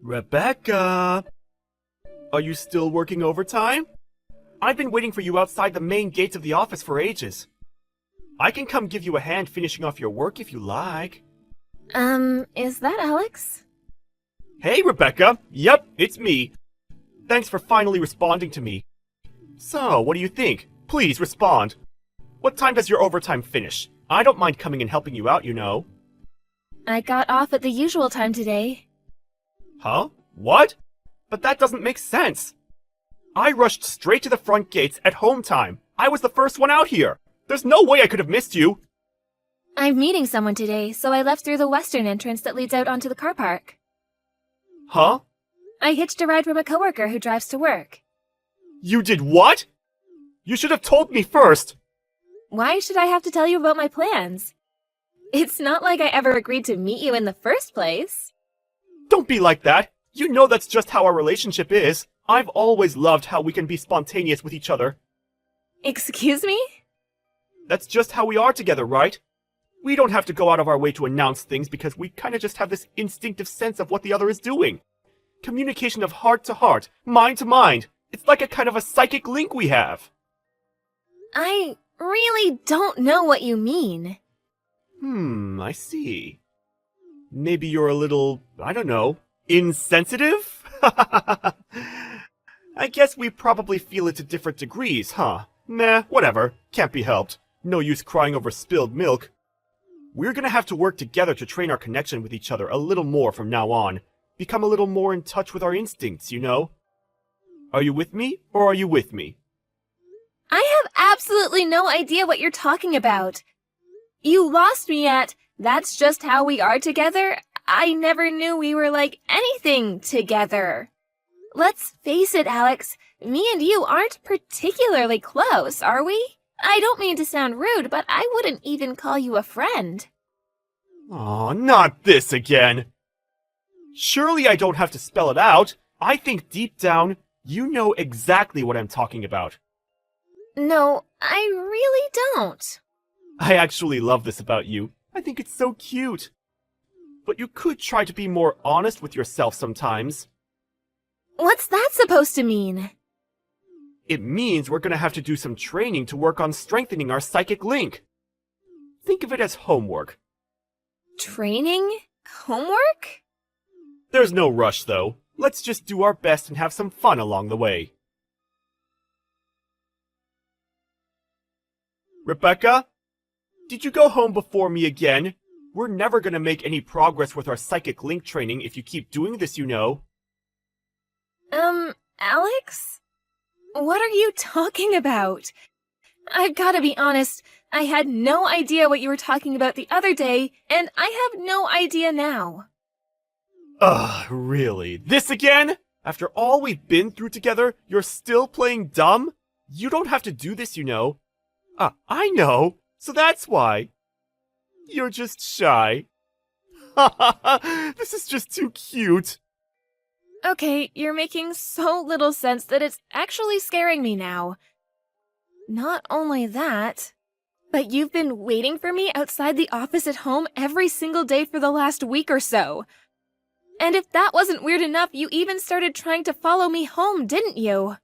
Rebecca! Are you still working overtime? I've been waiting for you outside the main gates of the office for ages. I can come give you a hand finishing off your work if you like. Is that Alex? Hey, Rebecca! Yep, it's me. Thanks for finally responding to me. So, what do you think? Please respond. What time does your overtime finish? I don't mind coming and helping you out, you know. I got off at the usual time today. Huh? What? But that doesn't make sense. I rushed straight to the front gates at home time. I was the first one out here. There's no way I could have missed you. I'm meeting someone today, so I left through the western entrance that leads out onto the car park. Huh? I hitched a ride from a coworker who drives to work. You did what? You should have told me first. Why should I have to tell you about my plans? It's not like I ever agreed to meet you in the first place. Don't be like that. You know that's just how our relationship is. I've always loved how we can be spontaneous with each other. Excuse me? That's just how we are together, right? We don't have to go out of our way to announce things because we kind of just have this instinctive sense of what the other is doing. Communication of heart to heart, mind to mind. It's like a kind of a psychic link we have. I really don't know what you mean. I see. Maybe you're a little, I don't know, insensitive? I guess we probably feel it to different degrees, huh? Nah, whatever. Can't be helped. No use crying over spilled milk. We're gonna have to work together to train our connection with each other a little more from now on. Become a little more in touch with our instincts, you know? Are you with me, or are you with me? I have absolutely no idea what you're talking about. You lost me at, that's just how we are together. I never knew we were like anything together. Let's face it, Alex. Me and you aren't particularly close, are we? I don't mean to sound rude, but I wouldn't even call you a friend. Aw, not this again. Surely I don't have to spell it out. I think deep down, you know exactly what I'm talking about. No, I really don't. I actually love this about you. I think it's so cute. But you could try to be more honest with yourself sometimes. What's that supposed to mean? It means we're gonna have to do some training to work on strengthening our psychic link. Think of it as homework. Training? Homework? There's no rush, though. Let's just do our best and have some fun along the way. Rebecca? Did you go home before me again? We're never gonna make any progress with our psychic link training if you keep doing this, you know. Alex? What are you talking about? I've gotta be honest, I had no idea what you were talking about the other day, and I have no idea now. Ugh, really? This again? After all we've been through together, you're still playing dumb? You don't have to do this, you know. I know. So that's why. You're just shy. This is just too cute. Okay, you're making so little sense that it's actually scaring me now. Not only that, but you've been waiting for me outside the office at home every single day for the last week or so. And if that wasn't weird enough, you even started trying to follow me home, didn't you?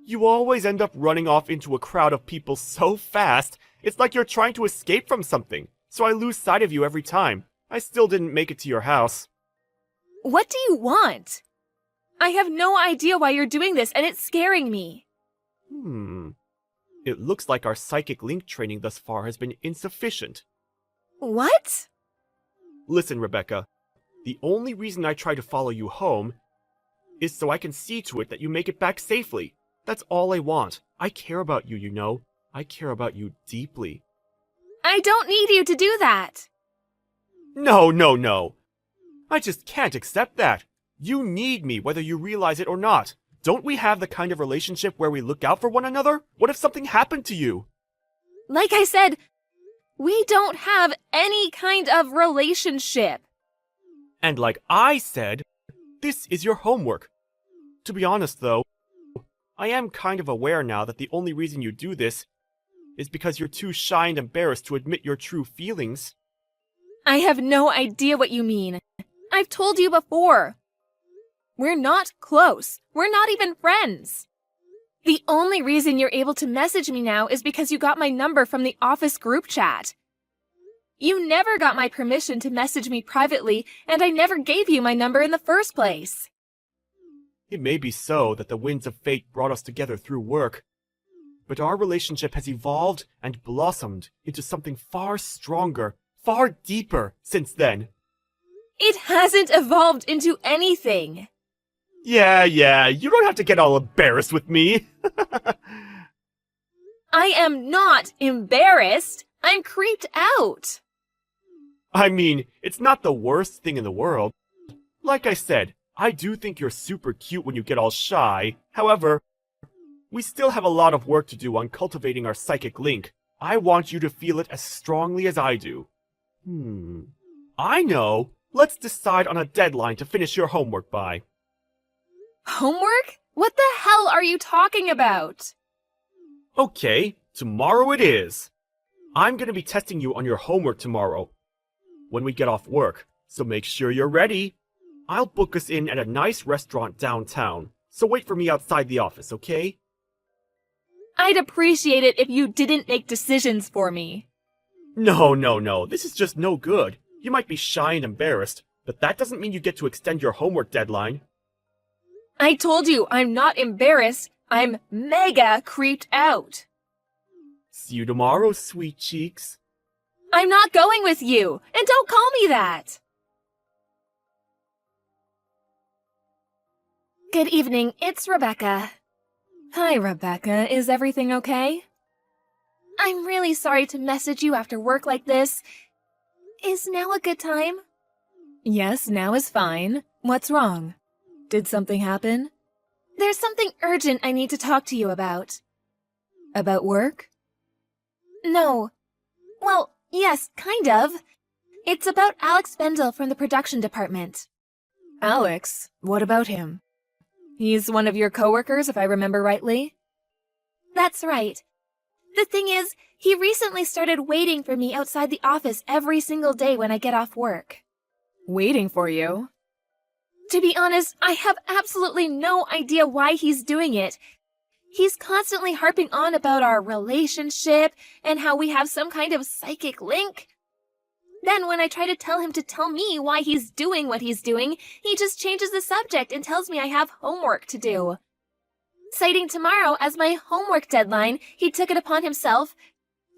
You always end up running off into a crowd of people so fast, it's like you're trying to escape from something, so I lose sight of you every time. I still didn't make it to your house. What do you want? I have no idea why you're doing this, and it's scaring me. It looks like our psychic link training thus far has been insufficient. What? Listen, Rebecca, the only reason I try to follow you home is so I can see to it that you make it back safely. That's all I want. I care about you, you know. I care about you deeply. I don't need you to do that. No. I just can't accept that. You need me whether you realize it or not. Don't we have the kind of relationship where we look out for one another? What if something happened to you? Like I said, we don't have any kind of relationship. And like I said, this is your homework. To be honest, though, I am kind of aware now that the only reason you do this is because you're too shy and embarrassed to admit your true feelings. I have no idea what you mean. I've told you before. We're not close. We're not even friends. The only reason you're able to message me now is because you got my number from the office group chat. You never got my permission to message me privately, and I never gave you my number in the first place. It may be so that the winds of fate brought us together through work, but our relationship has evolved and blossomed into something far stronger, far deeper since then. It hasn't evolved into anything. Yeah, you don't have to get all embarrassed with me. I am not embarrassed. I'm creeped out. I mean, it's not the worst thing in the world. Like I said, I do think you're super cute when you get all shy. However, we still have a lot of work to do on cultivating our psychic link. I want you to feel it as strongly as I do. I know. Let's decide on a deadline to finish your homework by. Homework? What the hell are you talking about? Okay, tomorrow it is. I'm gonna be testing you on your homework tomorrow when we get off work, so make sure you're ready. I'll book us in at a nice restaurant downtown, so wait for me outside the office, okay? I'd appreciate it if you didn't make decisions for me. No, this is just no good. You might be shy and embarrassed, but that doesn't mean you get to extend your homework deadline. I told you I'm not embarrassed. I'm mega creeped out. See you tomorrow, sweet cheeks. I'm not going with you, and don't call me that. Good evening, it's Rebecca. Hi, Rebecca. Is everything okay? I'm really sorry to message you after work like this. Is now a good time? Yes, now is fine. What's wrong? Did something happen? There's something urgent I need to talk to you about. About work? No. Well, yes, kind of. It's about Alex Bendel from the production department. Alex? What about him? He's one of your coworkers, if I remember rightly? That's right. The thing is, he recently started waiting for me outside the office every single day when I get off work. Waiting for you? To be honest, I have absolutely no idea why he's doing it. He's constantly harping on about our relationship and how we have some kind of psychic link. Then when I try to tell him to tell me why he's doing what he's doing, he just changes the subject and tells me I have homework to do. Citing tomorrow as my homework deadline, he took it upon himself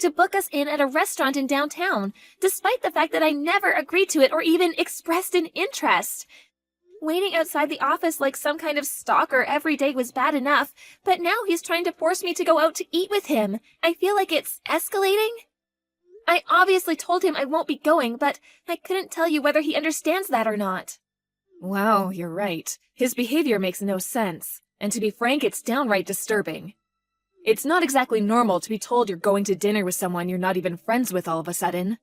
to book us in at a restaurant in downtown, despite the fact that I never agreed to it or even expressed an interest. Waiting outside the office like some kind of stalker every day was bad enough, but now he's trying to force me to go out to eat with him. I feel like it's escalating. I obviously told him I won't be going, but I couldn't tell you whether he understands that or not. Wow, you're right. His behavior makes no sense. And to be frank, it's downright disturbing. It's not exactly normal to be told you're going to dinner with someone you're not even friends with all of a sudden.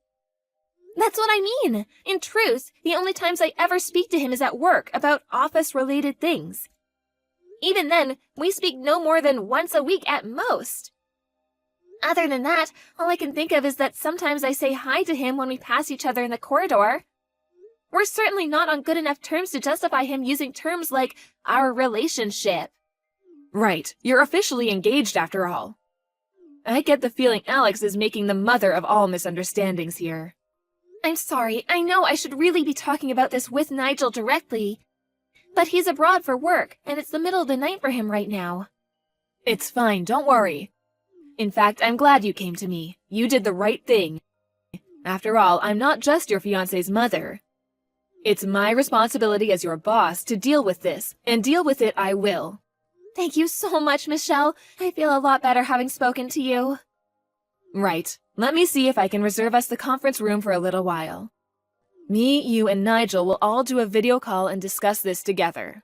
That's what I mean. In truth, the only times I ever speak to him is at work about office-related things. Even then, we speak no more than once a week at most. Other than that, all I can think of is that sometimes I say hi to him when we pass each other in the corridor. We're certainly not on good enough terms to justify him using terms like our relationship. Right, you're officially engaged after all. I get the feeling Alex is making the mother of all misunderstandings here. I'm sorry, I know I should really be talking about this with Nigel directly, but he's abroad for work, and it's the middle of the night for him right now. It's fine, don't worry. In fact, I'm glad you came to me. You did the right thing. After all, I'm not just your fiancé's mother. It's my responsibility as your boss to deal with this, and deal with it I will. Thank you so much, Michelle. I feel a lot better having spoken to you. Right. Let me see if I can reserve us the conference room for a little while. Me, you, and Nigel will all do a video call and discuss this together.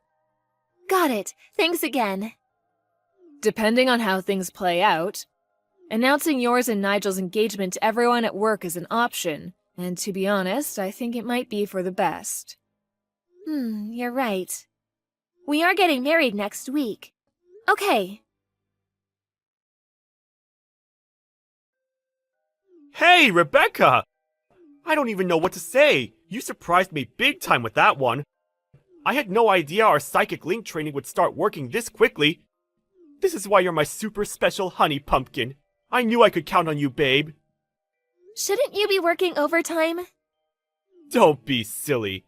Got it. Thanks again. Depending on how things play out, announcing yours and Nigel's engagement to everyone at work is an option, and to be honest, I think it might be for the best. You're right. We are getting married next week. Okay. Hey, Rebecca! I don't even know what to say. You surprised me big time with that one. I had no idea our psychic link training would start working this quickly. This is why you're my super special honey pumpkin. I knew I could count on you, babe. Shouldn't you be working overtime? Don't be silly.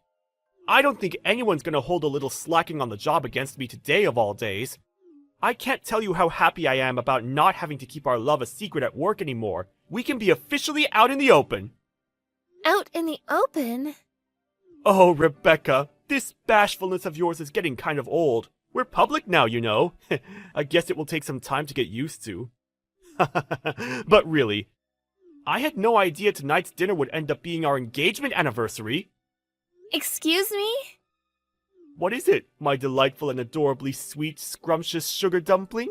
I don't think anyone's gonna hold a little slacking on the job against me today of all days. I can't tell you how happy I am about not having to keep our love a secret at work anymore. We can be officially out in the open. Out in the open? Oh, Rebecca, this bashfulness of yours is getting kind of old. We're public now, you know. I guess it will take some time to get used to. But really, I had no idea tonight's dinner would end up being our engagement anniversary. Excuse me? What is it, my delightful and adorably sweet, scrumptious sugar dumpling?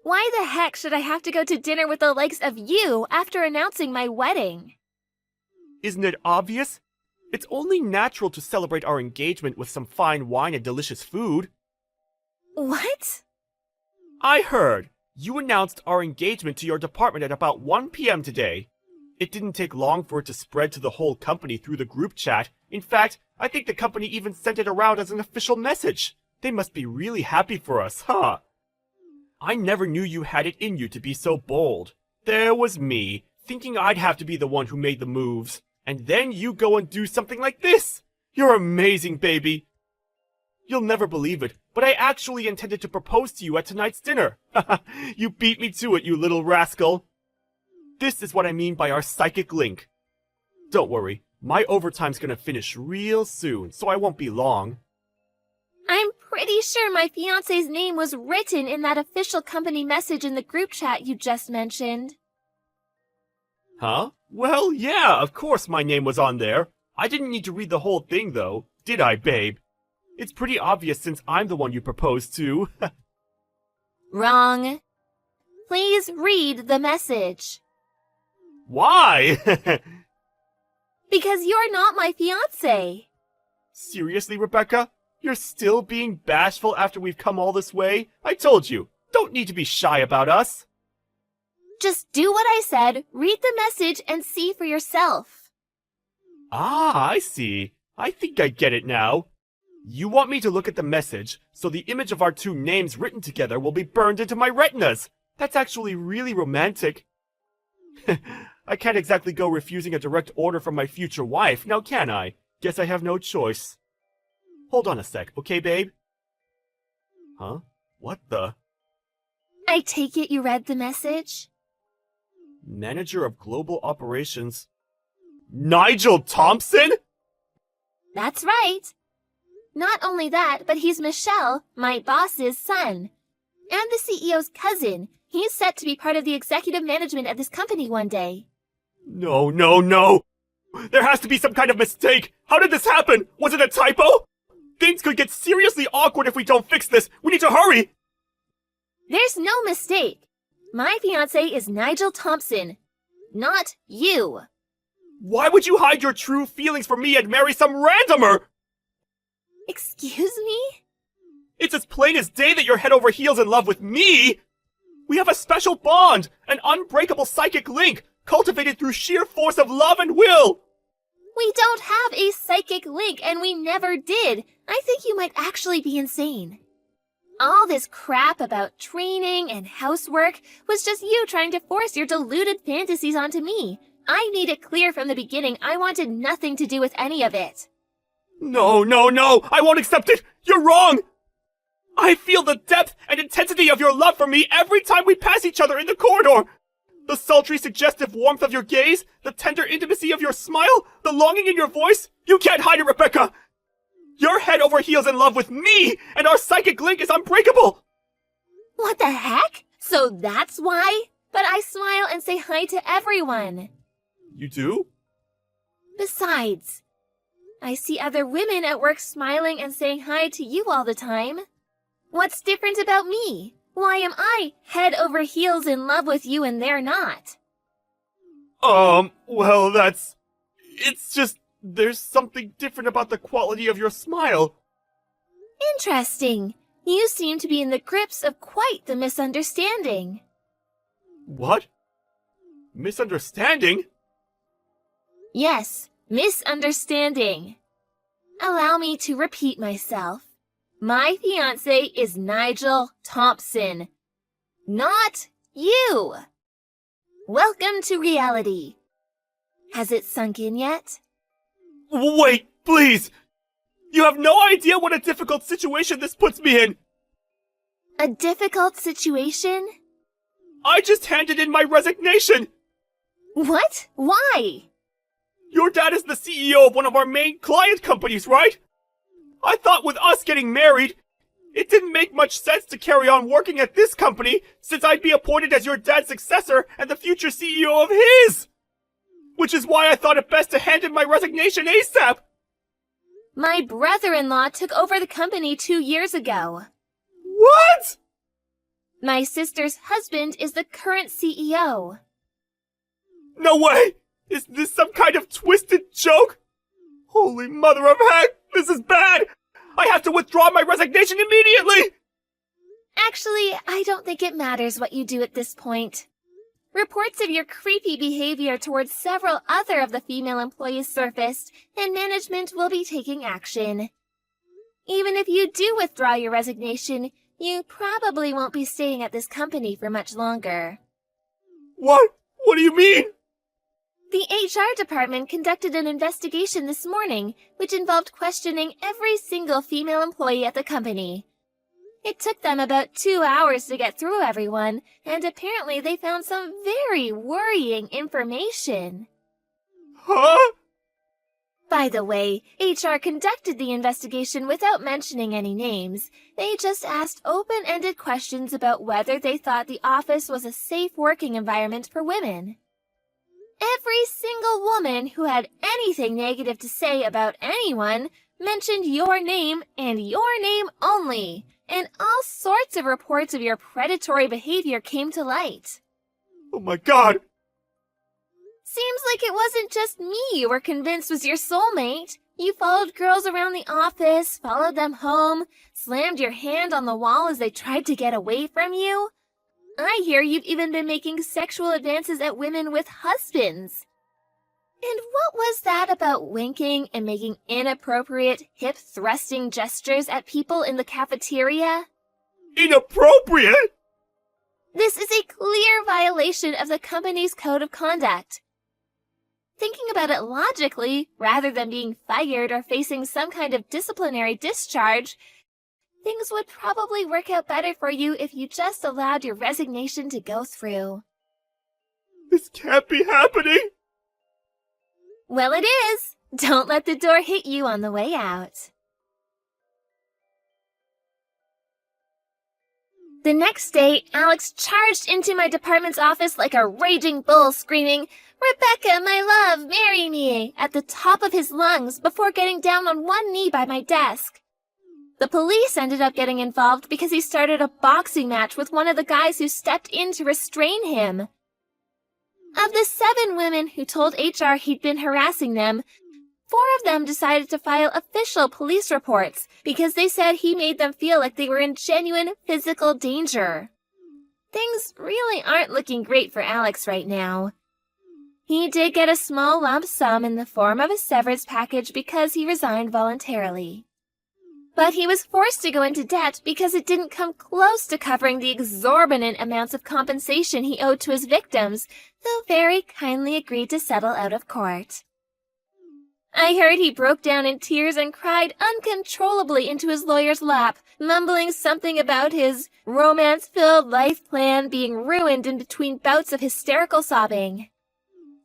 Why the heck should I have to go to dinner with the likes of you after announcing my wedding? Isn't it obvious? It's only natural to celebrate our engagement with some fine wine and delicious food. What? I heard. You announced our engagement to your department at about 1 p.m. today. It didn't take long for it to spread to the whole company through the group chat. In fact, I think the company even sent it around as an official message. They must be really happy for us, huh? I never knew you had it in you to be so bold. There was me, thinking I'd have to be the one who made the moves. And then you go and do something like this. You're amazing, baby. You'll never believe it, but I actually intended to propose to you at tonight's dinner. You beat me to it, you little rascal. This is what I mean by our psychic link. Don't worry, my overtime's gonna finish real soon, so I won't be long. I'm pretty sure my fiancé's name was written in that official company message in the group chat you just mentioned. Huh? Well, yeah, of course my name was on there. I didn't need to read the whole thing, though. Did I, babe? It's pretty obvious since I'm the one you proposed to. Wrong. Please read the message. Why? Because you're not my fiancé. Seriously, Rebecca? You're still being bashful after we've come all this way? I told you, don't need to be shy about us. Just do what I said, read the message, and see for yourself. Ah, I see. I think I get it now. You want me to look at the message, so the image of our two names written together will be burned into my retinas. That's actually really romantic. I can't exactly go refusing a direct order from my future wife, now can I? Guess I have no choice. Hold on a sec, okay, babe? Huh? What the? I take it you read the message? Manager of Global Operations. Nigel Thompson? That's right. Not only that, but he's Michelle, my boss's son. And the CEO's cousin. He's set to be part of the executive management of this company one day. No, no, no! There has to be some kind of mistake! How did this happen? Was it a typo? Things could get seriously awkward if we don't fix this! We need to hurry! There's no mistake. My fiancé is Nigel Thompson. Not you. Why would you hide your true feelings from me and marry some randomer? Excuse me? It's as plain as day that you're head over heels in love with me! We have a special bond, an unbreakable psychic link, cultivated through sheer force of love and will! We don't have a psychic link, and we never did. I think you might actually be insane. All this crap about training and housework was just you trying to force your deluded fantasies onto me. I made it clear from the beginning I wanted nothing to do with any of it. No, no, no! I won't accept it! You're wrong! I feel the depth and intensity of your love for me every time we pass each other in the corridor! The sultry, suggestive warmth of your gaze, the tender intimacy of your smile, the longing in your voice, you can't hide it, Rebecca! You're head over heels in love with me, and our psychic link is unbreakable! What the heck? So that's why? But I smile and say hi to everyone. You do? Besides, I see other women at work smiling and saying hi to you all the time. What's different about me? Why am I head over heels in love with you and they're not? Well, it's just, there's something different about the quality of your smile. Interesting. You seem to be in the grips of quite the misunderstanding. What? Misunderstanding? Yes, misunderstanding. Allow me to repeat myself. My fiancé is Nigel Thompson. Not you. Welcome to reality. Has it sunk in yet? Wait, please! You have no idea what a difficult situation this puts me in! A difficult situation? I just handed in my resignation! What? Why? Your dad is the CEO of one of our main client companies, right? I thought with us getting married, it didn't make much sense to carry on working at this company since I'd be appointed as your dad's successor and the future CEO of his! Which is why I thought it best to hand in my resignation ASAP! My brother-in-law took over the company 2 years ago. What? My sister's husband is the current CEO. No way! Is this some kind of twisted joke? Holy mother of heck, this is bad! I have to withdraw my resignation immediately! Actually, I don't think it matters what you do at this point. Reports of your creepy behavior towards several other of the female employees surfaced, and management will be taking action. Even if you do withdraw your resignation, you probably won't be staying at this company for much longer. What? What do you mean? The HR department conducted an investigation this morning, which involved questioning every single female employee at the company. It took them about 2 hours to get through everyone, and apparently they found some very worrying information. Huh? By the way, HR conducted the investigation without mentioning any names. They just asked open-ended questions about whether they thought the office was a safe working environment for women. Every single woman who had anything negative to say about anyone mentioned your name and your name only, and all sorts of reports of your predatory behavior came to light. Oh my god! Seems like it wasn't just me you were convinced was your soulmate. You followed girls around the office, followed them home, slammed your hand on the wall as they tried to get away from you. I hear you've even been making sexual advances at women with husbands. And what was that about winking and making inappropriate, hip-thrusting gestures at people in the cafeteria? Inappropriate? This is a clear violation of the company's code of conduct. Thinking about it logically, rather than being fired or facing some kind of disciplinary discharge, things would probably work out better for you if you just allowed your resignation to go through. This can't be happening! Well, it is. Don't let the door hit you on the way out. The next day, Alex charged into my department's office like a raging bull, screaming, "Rebecca, my love, marry me," at the top of his lungs before getting down on one knee by my desk. The police ended up getting involved because he started a boxing match with one of the guys who stepped in to restrain him. Of the 7 women who told HR he'd been harassing them, 4 of them decided to file official police reports because they said he made them feel like they were in genuine physical danger. Things really aren't looking great for Alex right now. He did get a small lump sum in the form of a severance package because he resigned voluntarily. But he was forced to go into debt because it didn't come close to covering the exorbitant amounts of compensation he owed to his victims, though very kindly agreed to settle out of court. I heard he broke down in tears and cried uncontrollably into his lawyer's lap, mumbling something about his romance-filled life plan being ruined in between bouts of hysterical sobbing.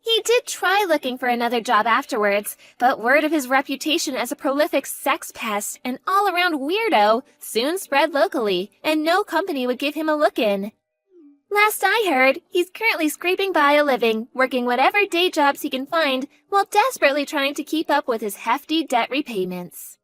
He did try looking for another job afterwards, but word of his reputation as a prolific sex pest and all-around weirdo soon spread locally, and no company would give him a look-in. Last I heard, he's currently scraping by a living, working whatever day jobs he can find, while desperately trying to keep up with his hefty debt repayments.